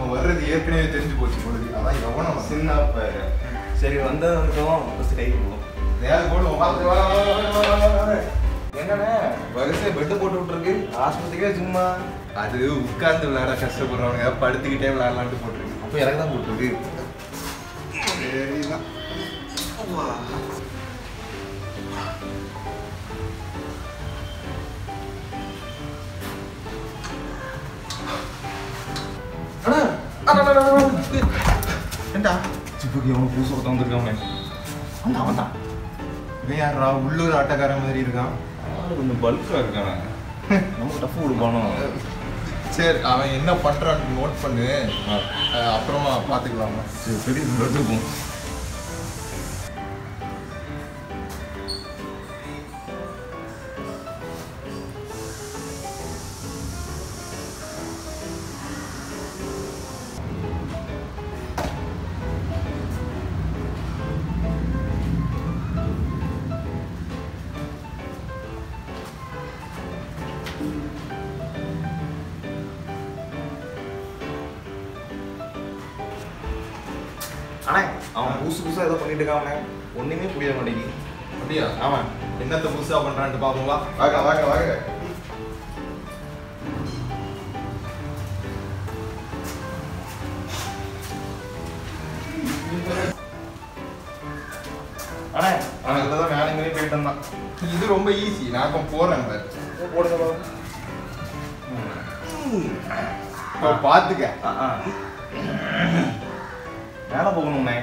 அவன் வர்றது ஏற்கனவே தெரிஞ்சு போச்சு பொழுது. அதான் எவனும் சின்ன பேர். சரி வந்ததும் ஃபஸ்ட்டு கை போடுவோம். வேலை போடுவோம். என்னண்ணே வரிசை பெட்டு போட்டு விட்டுருக்கு ஆஸ்பத்திரிக்கே சும்மா. அது உட்கார்ந்து விளையாட கஷ்டப்படுறவங்க படுத்துக்கிட்டே விளையாடலான்ட்டு போட்டுருக்கு. அப்போ எனக்கு தான் போட்டுருக்கு. சரிதான். ஏண்டா சிப்புக்கு எவனும் புதுசு ஒருத்தன் வந்துருக்காங்க. அவன் இவன் யாரா உள்ளூர் ஆட்டக்காரன் மாதிரி இருக்கான். கொஞ்சம் பல்காக இருக்கானே. நமக்கு டஃப் கொடுப்பானோ. சரி அவன் என்ன பண்றான்னு நோட் பண்ணு. அப்புறமா பார்த்துக்கலாமா? சரி எடுத்துருப்போம். அண்ணே அவன் புதுசாக ஏதோ பண்ணிட்டு இருக்கான். ஒன்றுமே புரிய மாட்டேங்குது. அப்படியா? ஆமாம். என்னத்த புதுசா பண்றான்ட்டு பாப்போங்களா? வாங்க வாங்க வாங்க. அண்ணே அவன் தான் வேலை மாதிரி போயிட்டு இருந்தான். இது ரொம்ப ஈஸி. நான் இப்போ போறேன். போடுங்க பார்த்துக்க. மேலே போகணும்ண்ணே.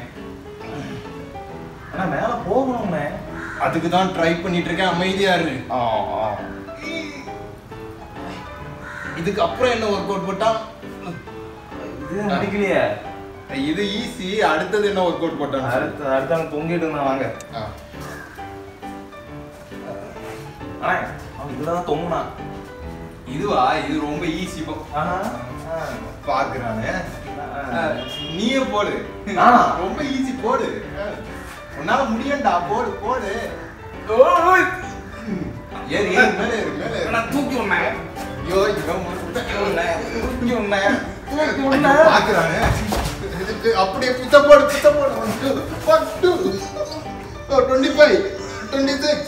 அண்ணா மேலே போகணும்ண்ணே. அதுக்கு தான் ட்ரை பண்ணிட்டு இருக்கேன். அமைதியா இரு. இதுக்கு அப்புறம் என்ன ஒர்க் அவுட் போட்டா? இது முடிக்கலையே. இது ஈஸி. அடுத்தது என்ன ஒர்க் அவுட் போட்டான்? அடுத்தவன் தொங்கிட்டு இருந்தான். வாங்க. அண்ணா அவன் இதுல தான் தொங்குனான். இதுவா? இது ரொம்ப ஈஸி. பாக்குறானே. நீயே போடு. ரொம்ப ஈஸி. போடு. உன்னால முடியண்டா. போடு போடு. ஏறு ஏறு மேல ஏறு மேல ஏறு. நான் தூக்கி விடுறேன். ஐயோ பாக்குறானே. அப்படியே பித்த போடு பித்த போடு. 25 26.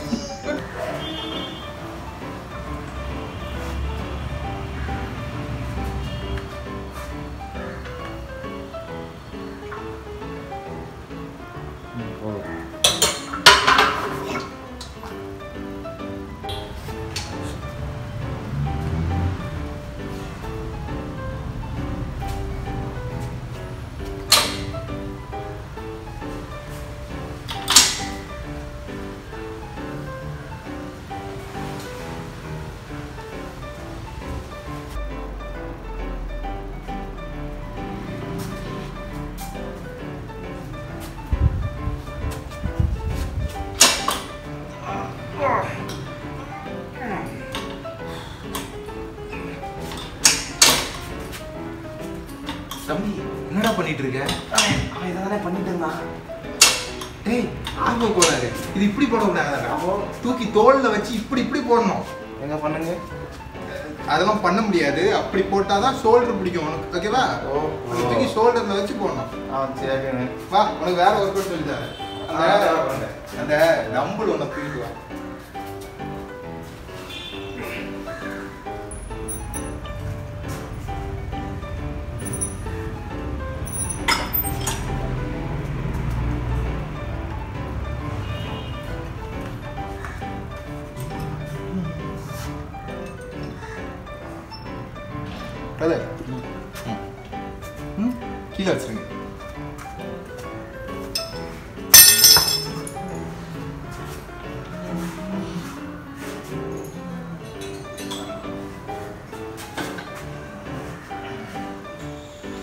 தம்பி என்னடா பண்ணிட்டு இருக்க? அவன் இதானே பண்ணிட்டு இருந்தான். டேய் ஆர்வம் போடாது. இது இப்படி போட கூடாது. தூக்கி தோல்ல வச்சு இப்படி இப்படி போடணும். எங்க பண்ணுங்க. அதெல்லாம் பண்ண முடியாது. அப்படி போட்டாதான் ஷோல்டர் பிடிக்கும் உனக்கு. ஓகேவா? தூக்கி ஷோல்டர்ல வச்சு போடணும். சரி வா உனக்கு வேற ஒர்க் அவுட் சொல்லி தரேன். அந்த நம்பல் ஒன்று தூக்கிட்டு வா. கீழே வச்சிருங்க.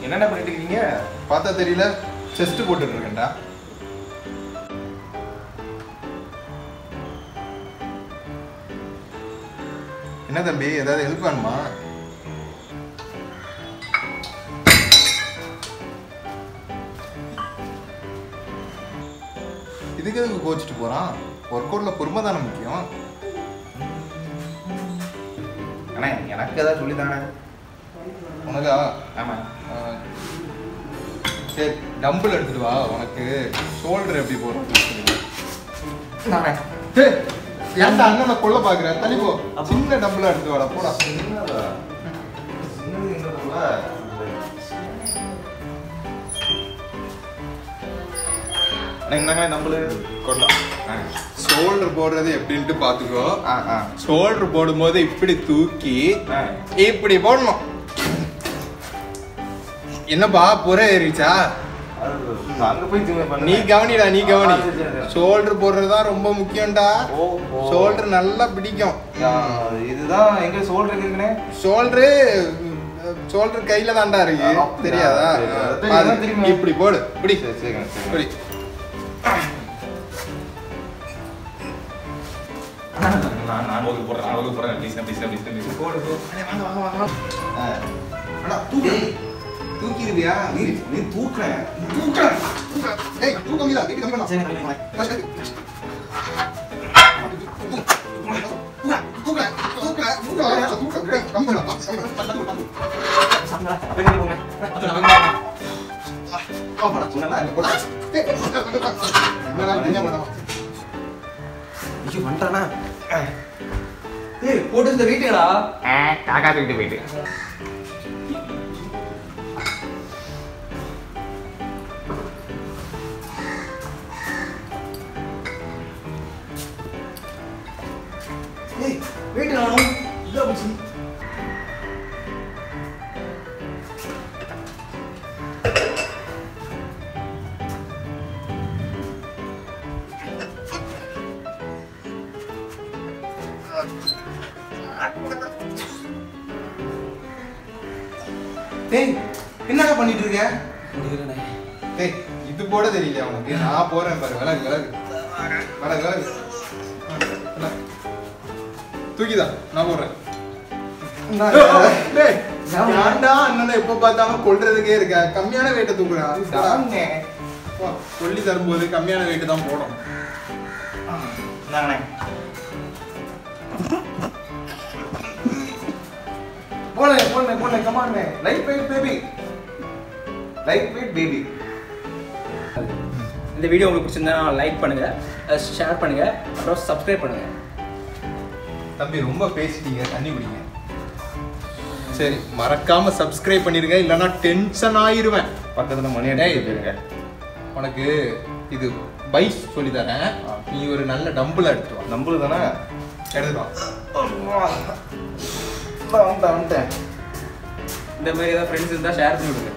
என்னென்ன பண்ணிட்டு இருக்கீங்க? பார்த்தா தெரியல. செஸ்ட் போட்டுட்டு இருக்கேன்டா. என்ன தம்பி ஏதாவது ஹெல்ப் வேணுமா? இதுக்கு எதுக்கு கோச்சிட்டு போறான்? ஒர்க் அவுட்ல பொறுமை தானே முக்கியம். அண்ணே எனக்கு ஏதாவது சொல்லித்தானே. உனக்கா? ஆமா. சரி டம்பிள் எடுத்துட்டு வா. உனக்கு ஷோல்டர் எப்படி போடுறது? ஏன்டா அண்ணனை கொல்ல பாக்குற? தள்ளி போ. சின்ன டம்பிளா எடுத்து வாடா. போடா. ஷோல்டர் போடுறது எப்படின்ட்டு பாத்துக்கோ. ஷோல்டர் போடும்போது இப்படி தூக்கி இப்படி போடணும். என்னப்பா புற ஏறிச்சா? நீ கவனிடா, நீ கவனி. ஷோல்டர் போடுறதுதான் ரொம்ப முக்கியம்டா. ஷோல்டர் நல்லா பிடிக்கும். இதுதான் எங்க ஷோல்டர் இருக்குனே. ஷோல்டர் கையில தான்டா இருக்கு. தெரியாதா? இப்படி போடு. இப்படி இப்படி. நான் ஓகே போடுறேன். ப்ளீஸ் போடு. வாங்க வாங்க. அடா தூக்கிடுவியா? நீ தூக்குறேன். ஏய் தூக்க முடியல. வீட்டு கம்மி பண்ணா. சரி கம்மி பண்ணு. போட்டு வீட்டுடா. காக்கா தூக்கிட்டு போயிட்டு. வீட்டுடா. இல்ல புச்சி. டேய் என்னடா பண்ணிட்டு இருக்க? டேய் இது போட தெரியல உனக்கு. நான் போறேன் பாரு. விலகு. தூக்கிதா நான் போடுறேன். ஏன்டா அண்ணனை எப்ப பார்த்தாலும் கொல்றதுக்கே இருக்க? கம்மியான வெயிட்ட தூக்குறான். சொல்லி தரும்போது கம்மியான வெயிட் தான் போடணும். போனே கமான் மே. Light weight baby. இந்த வீடியோ உங்களுக்கு பிடிச்சிருந்தா லைக் பண்ணுங்க, ஷேர் பண்ணுங்க, அப்புறம் சப்ஸ்கிரைப் பண்ணுங்க. தம்பி ரொம்ப பேசிட்டீங்க, தண்ணி குடிங்க. சரி மறக்காம சப்ஸ்கிரைப் பண்ணிருங்க, இல்லைன்னா டென்ஷன் ஆயிருவேன். பக்கத்துல மணி அடிச்சிருங்க. உனக்கு இது பைஸ் சொல்லி தரேன். நீ ஒரு நல்ல டம்பிள் எடுத்து வா. நம்புறது தானே எடுத்துட்டு வா. வந்துட்டேன். இந்த மாதிரி ஏதாவது ஃப்ரெண்ட்ஸ் இருந்தால் ஷேர் பண்ணி விடுங்க.